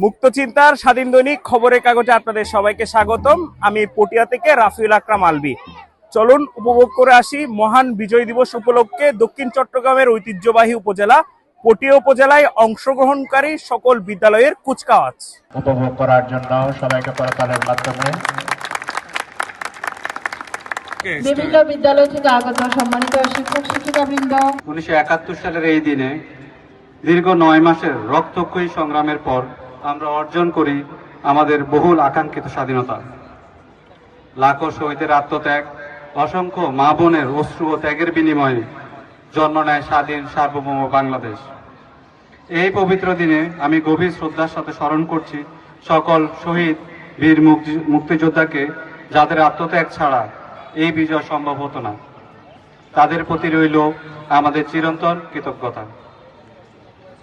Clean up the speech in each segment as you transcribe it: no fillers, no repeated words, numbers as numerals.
মুক্ত চিন্তার স্বাধীন দৈনিক খবরের কাগজে আপনাদের সবাইকে স্বাগতম। আমি পটিয়া থেকে রাফিউল আকরাম আলবি। চলুন উপভোগ করে আসি মহান বিজয় দিবস উপলক্ষে দক্ষিণ চট্টগ্রামের ঐতিহ্যবাহী উপজেলা পটিয়া উপজেলায় অংশগ্রহণকারী সকল বিদ্যালয়ের কুচকাওয়াজ। উপভোগ করার জন্য সবাইকে করতালের মাধ্যমে বিভিন্ন বিদ্যালয় থেকে আগত সম্মানিত শিক্ষক শিক্ষিকাবৃন্দ, 1971 সালের এই দিনে দীর্ঘ 9 মাসের রক্তক্ষয়ী সংগ্রামের পর আমরা অর্জন করি আমাদের বহুল আকাঙ্ক্ষিত স্বাধীনতা। লাখো শহীদের আত্মত্যাগ, অসংখ্য মা বোনের অশ্রু ও ত্যাগের বিনিময়ে জন্ম নেয় স্বাধীন সার্বভৌম বাংলাদেশ। এই পবিত্র দিনে আমি গভীর শ্রদ্ধার সাথে স্মরণ করছি সকল শহীদ বীর মুক্তিযোদ্ধাকে, যাদের আত্মত্যাগ ছাড়া এই বিজয় সম্ভব হতো না। তাদের প্রতি রইল আমাদের চিরন্তন কৃতজ্ঞতা।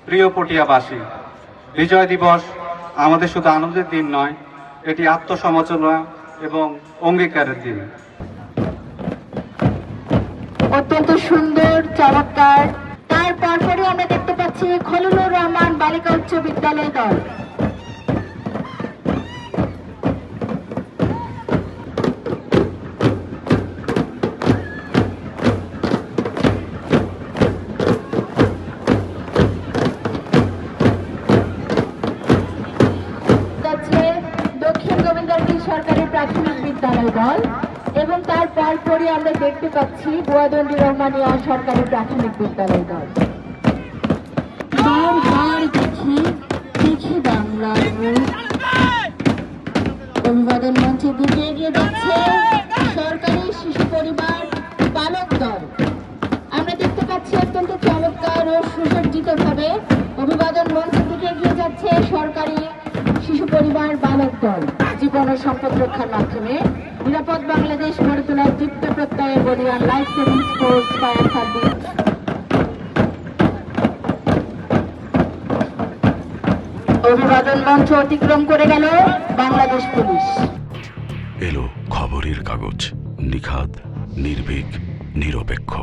প্রিয় পটিয়াবাসী, বিজয় দিবস আমাদের শুধু আনন্দের দিন নয়, এটি আত্মসমালোচনা এবং অঙ্গীকারের দিন। অত্যন্ত সুন্দর, চমৎকার। তার পরপরই আমরা দেখতে পাচ্ছি খলিলুর রহমান বালিকা উচ্চ বিদ্যালয় দল। দক্ষিণ গোবিন্দপুর সরকারি প্রাথমিক বিদ্যালয় দল এবং তার পরপরই আমরা দেখতে পাচ্ছি বুয়াদন্ডি রহমানিয়া সরকারি প্রাথমিক বিদ্যালয় দল। বারবার দেখি দেখি বাংলার মুখ। অভিবাদন মঞ্চের দিকে এগিয়ে যাচ্ছে সরকারি শিশু পরিবার বালক দল। আমরা দেখতে পাচ্ছি অত্যন্ত চমৎকার ও সুসজ্জিত ভাবে অভিবাদন মঞ্চের দিকে এগিয়ে যাচ্ছে সরকারি শিশু পরিবার বালক দল। জীবন ও সম্পদ রক্ষার মাধ্যমে নিরাপদ বাংলাদেশ গড়ে তোলার দীপ্ত প্রত্যয়ে বলিয়ান life saving force fire service. অভিবাদন মঞ্চ অতিক্রম করে গেল বাংলাদেশ পুলিশ। এলো খবরের কাগজ, নিখাদ, নির্ভীক, নিরপেক্ষ।